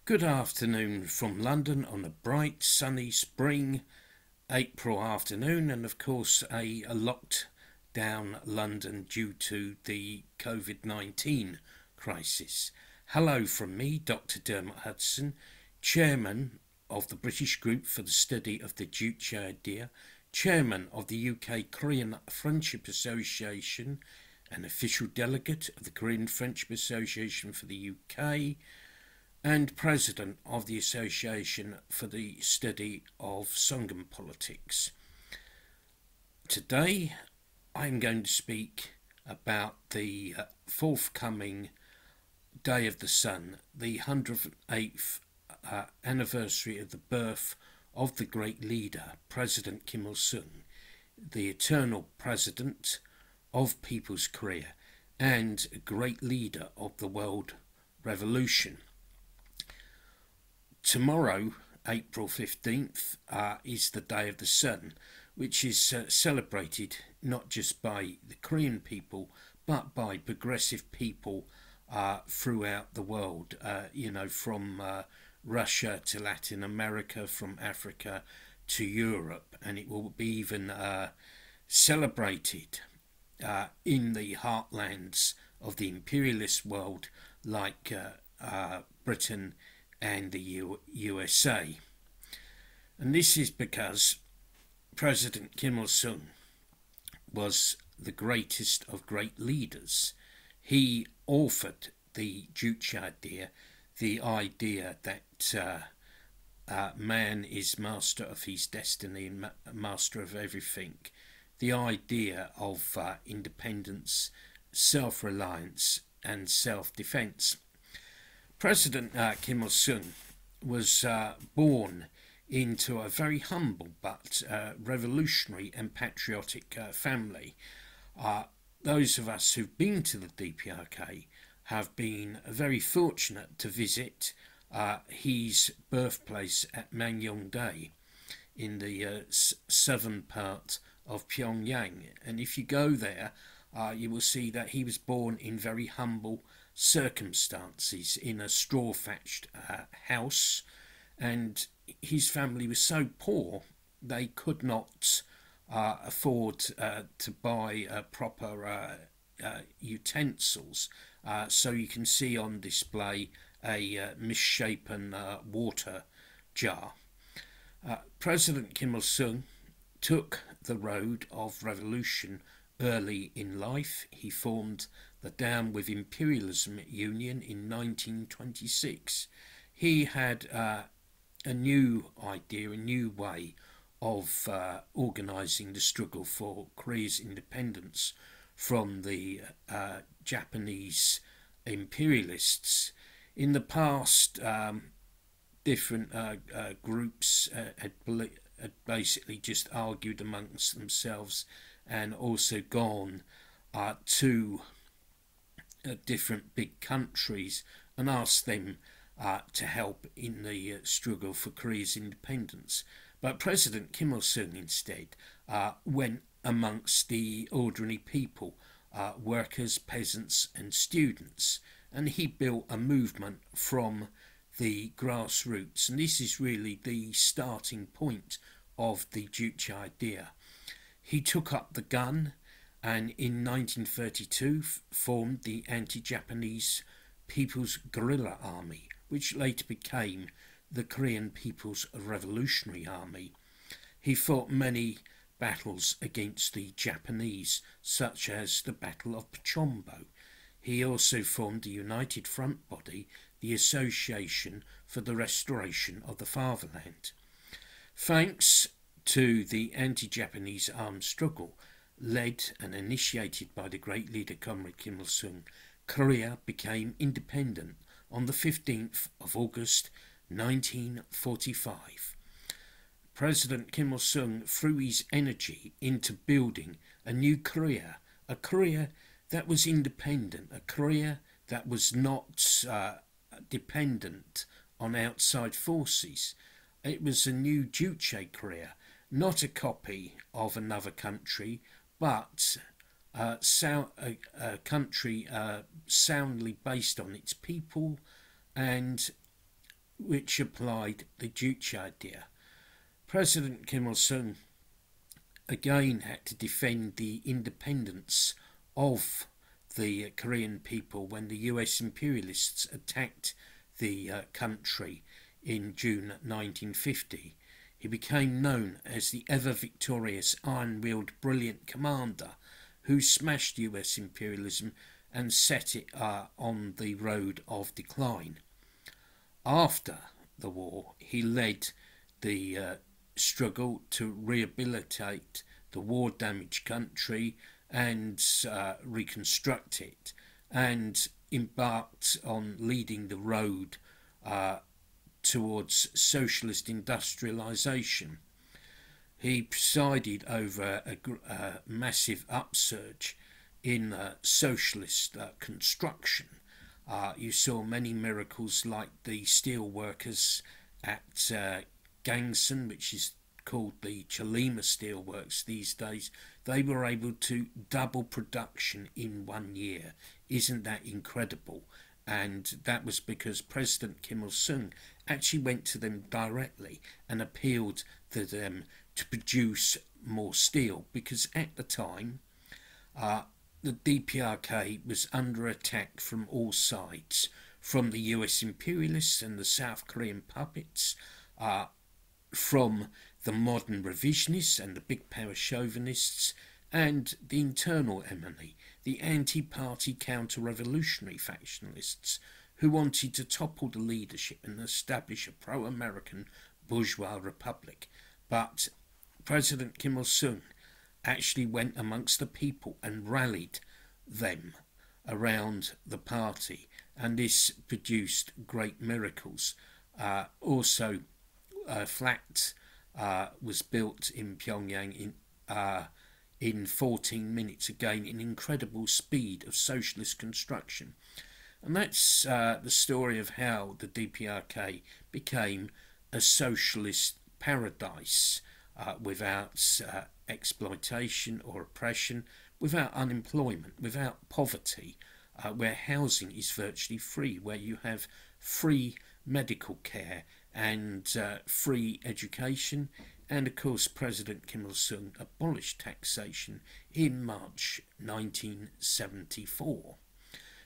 Good afternoon from London on a bright, sunny spring April afternoon, and of course a locked down London due to the COVID-19 crisis. Hello from me, Dr. Dermot Hudson, Chairman of the British Group for the Study of the Juche Idea, Chairman of the UK Korean Friendship Association, an official delegate of the Korean Friendship Association for the UK, and President of the Association for the Study of Songun Politics. Today I'm going to speak about the forthcoming Day of the Sun, the 108th anniversary of the birth of the great leader, President Kim Il-sung, the eternal president of People's Korea and a great leader of the world revolution. Tomorrow, April 15th, is the Day of the Sun, which is celebrated not just by the Korean people, but by progressive people throughout the world, from Russia to Latin America, from Africa to Europe, and it will be even celebrated in the heartlands of the imperialist world like Britain and the USA. And this is because President Kim Il-sung was the greatest of great leaders. He authored the Juche Idea, the idea that man is master of his destiny and master of everything, the idea of independence, self-reliance and self-defense. President Kim Il-sung was born into a very humble but revolutionary and patriotic family. Those of us who've been to the DPRK have been very fortunate to visit his birthplace at Mangyongdae in the southern part of Pyongyang. And if you go there, you will see that he was born in very humble circumstances in a straw-thatched house, and his family was so poor they could not afford to buy proper utensils, so you can see on display a misshapen water jar. President Kim Il-sung took the road of revolution early in life. He formed the Down with Imperialism Union in 1926. He had a new idea, a new way of organising the struggle for Korea's independence from the Japanese imperialists. In the past, different groups had basically just argued amongst themselves and also gone to different big countries and asked them to help in the struggle for Korea's independence. But President Kim Il-sung instead went amongst the ordinary people, workers, peasants and students, and he built a movement from the grassroots, and this is really the starting point of the Juche Idea. He took up the gun and in 1932 formed the anti-Japanese People's Guerrilla Army, which later became the Korean People's Revolutionary Army. He fought many battles against the Japanese, such as the Battle of Pochombo. He also formed a united front body, the Association for the Restoration of the Fatherland. Thanks to the anti-Japanese armed struggle led and initiated by the great leader Comrade Kim Il-sung, Korea became independent on the 15th of August 1945. President Kim Il-sung threw his energy into building a new Korea, a Korea that was independent, a Korea that was not dependent on outside forces. It was a new Juche Korea, not a copy of another country, but a country soundly based on its people and which applied the Juche Idea. President Kim Il-sung again had to defend the independence of the Korean people when the US imperialists attacked the country in June 1950. He became known as the ever-victorious, iron-willed, brilliant commander who smashed US imperialism and set it on the road of decline. After the war, he led the struggle to rehabilitate the war-damaged country and reconstruct it, and embarked on leading the road towards socialist industrialisation. He presided over a massive upsurge in socialist construction. You saw many miracles like the steel workers at Gangsan, which is called the Chalima Steelworks these days. They were able to double production in 1 year. Isn't that incredible? And that was because President Kim Il-sung actually went to them directly and appealed to them to produce more steel, because at the time the DPRK was under attack from all sides, from the US imperialists and the South Korean puppets, from the modern revisionists and the big power chauvinists, and the internal enemy, the anti-party counter-revolutionary factionalists who wanted to topple the leadership and establish a pro-American bourgeois republic. But President Kim Il-sung actually went amongst the people and rallied them around the party, and this produced great miracles. Also, a flat was built in Pyongyang in 14 minutes, again in incredible speed of socialist construction. And that's the story of how the DPRK became a socialist paradise, without exploitation or oppression, without unemployment, without poverty, where housing is virtually free, where you have free medical care and free education. And of course, President Kim Il-sung abolished taxation in March 1974.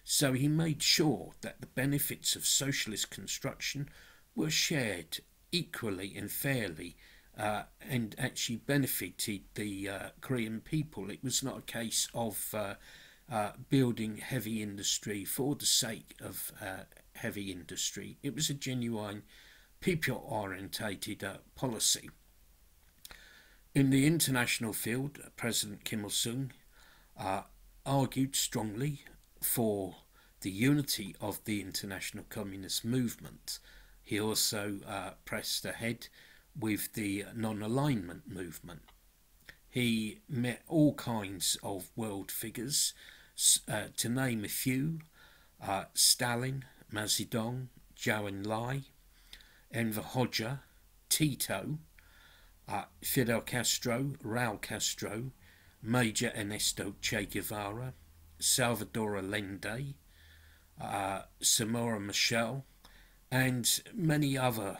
So he made sure that the benefits of socialist construction were shared equally and fairly, and actually benefited the Korean people. It was not a case of building heavy industry for the sake of heavy industry. It was a genuine people-orientated policy. In the international field, President Kim Il-sung argued strongly for the unity of the international communist movement. He also pressed ahead with the non-alignment movement. He met all kinds of world figures, to name a few: Stalin, Mao Zedong, Zhou Enlai, Enver Hoxha, Tito, Fidel Castro, Raul Castro, Major Ernesto Che Guevara, Salvador Allende, Samora Machel, and many other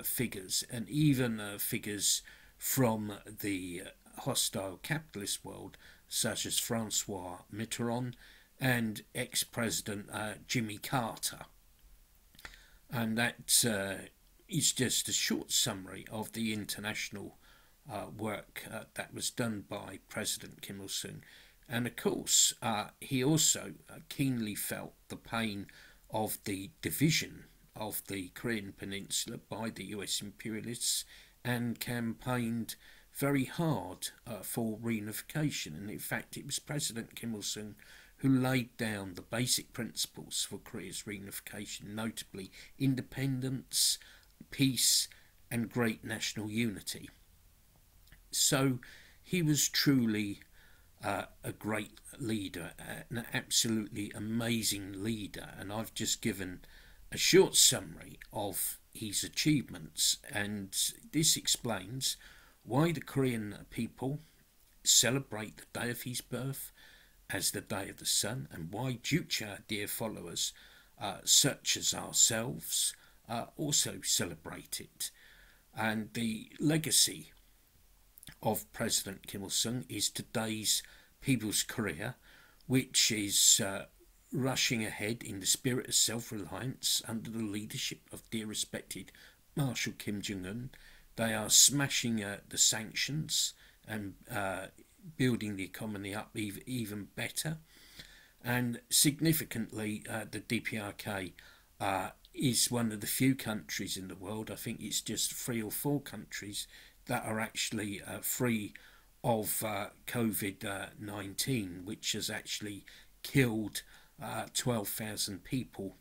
figures, and even figures from the hostile capitalist world, such as Francois Mitterrand and ex-president Jimmy Carter. And that is just a short summary of the international work that was done by President Kim Il-sung. And of course, he also keenly felt the pain of the division of the Korean Peninsula by the US imperialists, and campaigned very hard for reunification. And in fact, it was President Kim Il-sung who laid down the basic principles for Korea's reunification, notably independence, peace, and great national unity. So he was truly a great leader, an absolutely amazing leader, and I've just given a short summary of his achievements, and this explains why the Korean people celebrate the day of his birth as the Day of the Sun, and why Juche Idea followers such as ourselves also celebrate it. And the legacy of President Kim Il-sung is today's people's career, which is rushing ahead in the spirit of self-reliance under the leadership of dear respected Marshal Kim Jong-un. They are smashing the sanctions and building the economy up even better. And significantly, the DPRK is one of the few countries in the world, I think it's just 3 or 4 countries, that are actually free of COVID-19, which has actually killed 12,000 people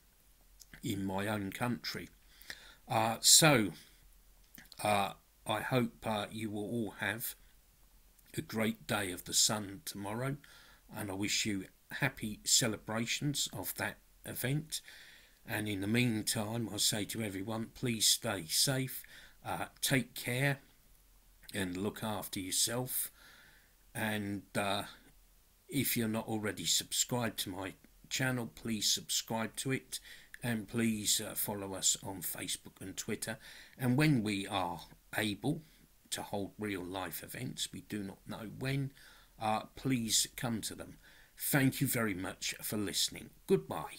in my own country. So I hope you will all have a great day of the sun tomorrow, and I wish you happy celebrations of that event. And in the meantime, I say to everyone, please stay safe, take care, and look after yourself. And if you're not already subscribed to my channel, please subscribe to it, and please follow us on Facebook and Twitter. And when we are able to hold real life events, we do not know when, please come to them. Thank you very much for listening. Goodbye.